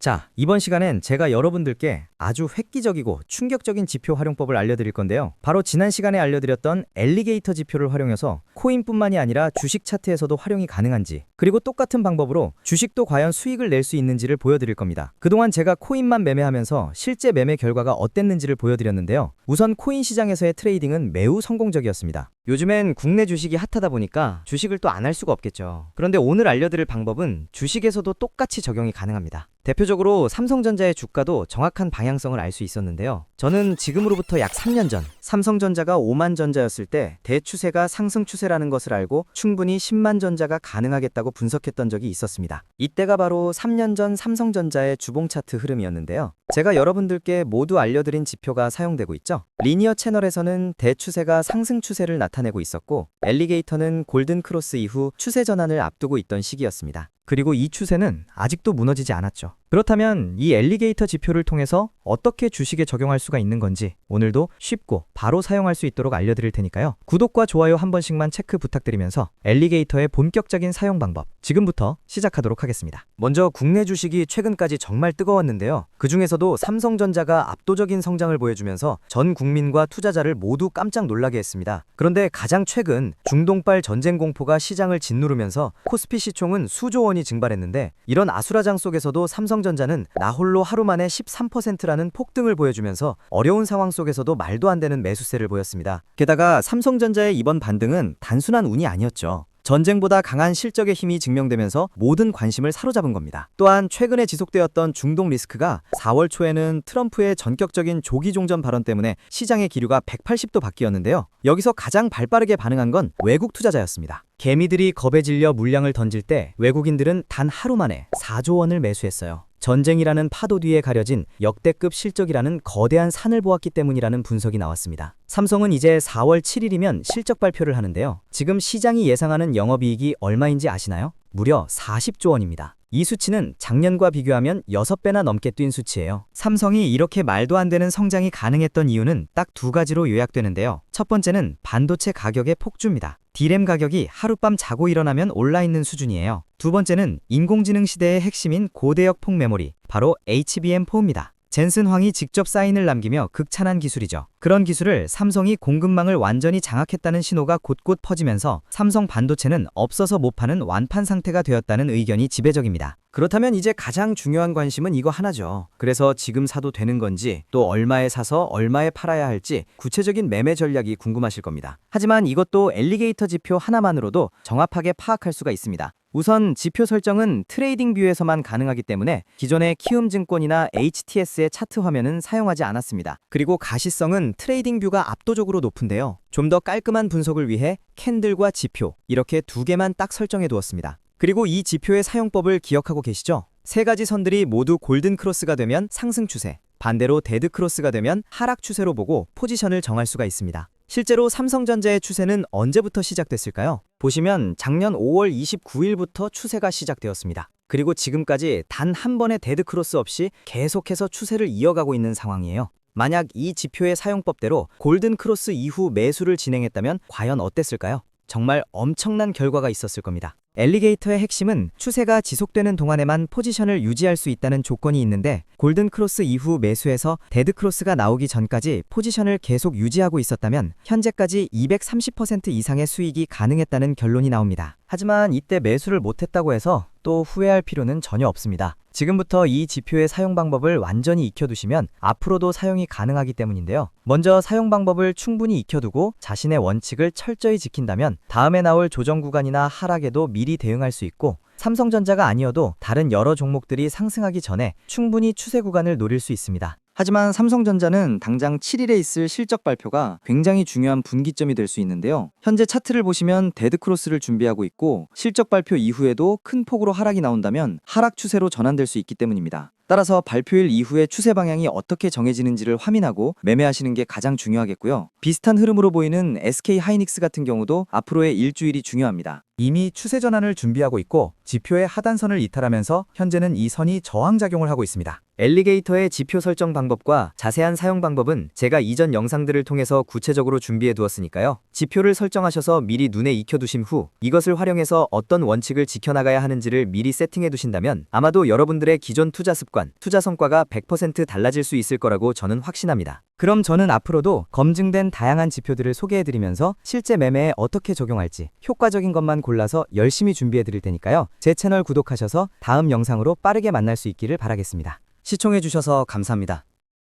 자, 이번 시간엔 제가 여러분들께 아주 획기적이고 충격적인 지표 활용법을 알려드릴 건데요. 바로 지난 시간에 알려드렸던 엘리게이터 지표를 활용해서 코인뿐만이 아니라 주식 차트에서도 활용이 가능한지, 그리고 똑같은 방법으로 주식도 과연 수익을 낼 수 있는지를 보여드릴 겁니다. 그동안 제가 코인만 매매하면서 실제 매매 결과가 어땠는지를 보여드렸는데요. 우선 코인 시장에서의 트레이딩은 매우 성공적이었습니다. 요즘엔 국내 주식이 핫하다 보니까 주식을 또 안 할 수가 없겠죠. 그런데 오늘 알려드릴 방법은 주식에서도 똑같이 적용이 가능합니다. 대표적으로 삼성전자의 주가도 정확한 방향성을 알 수 있었는데요. 저는 지금으로부터 약 3년 전 삼성전자가 5만 전자였을 때 대추세가 상승 추세라는 것을 알고 충분히 10만 전자가 가능하겠다고 분석했던 적이 있었습니다. 이때가 바로 3년 전 삼성전자의 주봉 차트 흐름이었는데요. 제가 여러분들께 모두 알려드린 지표가 사용되고 있죠. 리니어 채널에서는 대추세가 상승 추세를 나타내고 있었고, 엘리게이터는 골든 크로스 이후 추세 전환을 앞두고 있던 시기였습니다. 그리고 이 추세는 아직도 무너지지 않았죠. 그렇다면 이 엘리게이터 지표를 통해서 어떻게 주식에 적용할 수가 있는 건지 오늘도 쉽고 바로 사용할 수 있도록 알려드릴 테니까요. 구독과 좋아요 한 번씩만 체크 부탁드리면서 엘리게이터의 본격적인 사용 방법 지금부터 시작하도록 하겠습니다. 먼저 국내 주식이 최근까지 정말 뜨거웠는데요. 그 중에서도 삼성전자가 압도적인 성장을 보여주면서 전 국민과 투자자를 모두 깜짝 놀라게 했습니다. 그런데 가장 최근 중동발 전쟁 공포가 시장을 짓누르면서 코스피 시총은 수조 원이 증발했는데, 이런 아수라장 속에서도 삼성전자는 나홀로 하루 만에 13%라는 폭등을 보여주면서 어려운 상황 속에서도 말도 안 되는 매수세를 보였습니다. 게다가 삼성전자의 이번 반등은 단순한 운이 아니었죠. 전쟁보다 강한 실적의 힘이 증명되면서 모든 관심을 사로잡은 겁니다. 또한 최근에 지속되었던 중동 리스크가 4월 초에는 트럼프의 전격적인 조기 종전 발언 때문에 시장의 기류가 180도 바뀌었는데요. 여기서 가장 발빠르게 반응한 건 외국 투자자였습니다. 개미들이 겁에 질려 물량을 던질 때 외국인들은 단 하루 만에 4조 원을 매수했어요. 전쟁이라는 파도 뒤에 가려진 역대급 실적이라는 거대한 산을 보았기 때문이라는 분석이 나왔습니다. 삼성은 이제 4월 7일이면 실적 발표를 하는데요. 지금 시장이 예상하는 영업이익이 얼마인지 아시나요? 무려 40조 원입니다. 이 수치는 작년과 비교하면 6배나 넘게 뛴 수치예요. 삼성이 이렇게 말도 안 되는 성장이 가능했던 이유는 딱 두 가지로 요약되는데요. 첫 번째는 반도체 가격의 폭주입니다. D램 가격이 하룻밤 자고 일어나면 올라있는 수준이에요. 두 번째는 인공지능 시대의 핵심인 고대역 폭 메모리, 바로 HBM4입니다. 젠슨 황이 직접 사인을 남기며 극찬한 기술이죠. 그런 기술을 삼성이 공급망을 완전히 장악했다는 신호가 곳곳 퍼지면서 삼성 반도체는 없어서 못 파는 완판 상태가 되었다는 의견이 지배적입니다. 그렇다면 이제 가장 중요한 관심은 이거 하나죠. 그래서 지금 사도 되는 건지, 또 얼마에 사서 얼마에 팔아야 할지 구체적인 매매 전략이 궁금하실 겁니다. 하지만 이것도 엘리게이터 지표 하나만으로도 정확하게 파악할 수가 있습니다. 우선 지표 설정은 트레이딩 뷰에서만 가능하기 때문에 기존의 키움증권이나 HTS의 차트 화면은 사용하지 않았습니다. 그리고 가시성은 트레이딩 뷰가 압도적으로 높은데요. 좀 더 깔끔한 분석을 위해 캔들과 지표, 이렇게 두 개만 딱 설정해 두었습니다. 그리고 이 지표의 사용법을 기억하고 계시죠? 세 가지 선들이 모두 골든 크로스가 되면 상승 추세, 반대로 데드 크로스가 되면 하락 추세로 보고 포지션을 정할 수가 있습니다. 실제로 삼성전자의 추세는 언제부터 시작됐을까요? 보시면 작년 5월 29일부터 추세가 시작되었습니다. 그리고 지금까지 단 한 번의 데드 크로스 없이 계속해서 추세를 이어가고 있는 상황이에요. 만약 이 지표의 사용법대로 골든 크로스 이후 매수를 진행했다면 과연 어땠을까요? 정말 엄청난 결과가 있었을 겁니다. 엘리게이터의 핵심은 추세가 지속되는 동안에만 포지션을 유지할 수 있다는 조건이 있는데, 골든 크로스 이후 매수해서 데드 크로스가 나오기 전까지 포지션을 계속 유지하고 있었다면 현재까지 230% 이상의 수익이 가능했다는 결론이 나옵니다. 하지만 이때 매수를 못했다고 해서 또 후회할 필요는 전혀 없습니다. 지금부터 이 지표의 사용 방법을 완전히 익혀두시면 앞으로도 사용이 가능하기 때문인데요. 먼저 사용 방법을 충분히 익혀두고 자신의 원칙을 철저히 지킨다면 다음에 나올 조정 구간이나 하락에도 미리 대응할 수 있고, 삼성전자가 아니어도 다른 여러 종목들이 상승하기 전에 충분히 추세 구간을 노릴 수 있습니다. 하지만 삼성전자는 당장 7일에 있을 실적 발표가 굉장히 중요한 분기점이 될 수 있는데요. 현재 차트를 보시면 데드 크로스를 준비하고 있고, 실적 발표 이후에도 큰 폭으로 하락이 나온다면 하락 추세로 전환될 수 있기 때문입니다. 따라서 발표일 이후에 추세 방향이 어떻게 정해지는지를 확인하고 매매하시는 게 가장 중요하겠고요. 비슷한 흐름으로 보이는 SK 하이닉스 같은 경우도 앞으로의 일주일이 중요합니다. 이미 추세 전환을 준비하고 있고 지표의 하단선을 이탈하면서 현재는 이 선이 저항작용을 하고 있습니다. 엘리게이터의 지표 설정 방법과 자세한 사용 방법은 제가 이전 영상들을 통해서 구체적으로 준비해 두었으니까요. 지표를 설정하셔서 미리 눈에 익혀두신 후 이것을 활용해서 어떤 원칙을 지켜나가야 하는지를 미리 세팅해 두신다면 아마도 여러분들의 기존 투자 습관, 투자 성과가 100% 달라질 수 있을 거라고 저는 확신합니다. 그럼 저는 앞으로도 검증된 다양한 지표들을 소개해드리면서 실제 매매에 어떻게 적용할지 효과적인 것만 골라서 열심히 준비해드릴 테니까요. 제 채널 구독하셔서 다음 영상으로 빠르게 만날 수 있기를 바라겠습니다. 시청해 주셔서 감사합니다.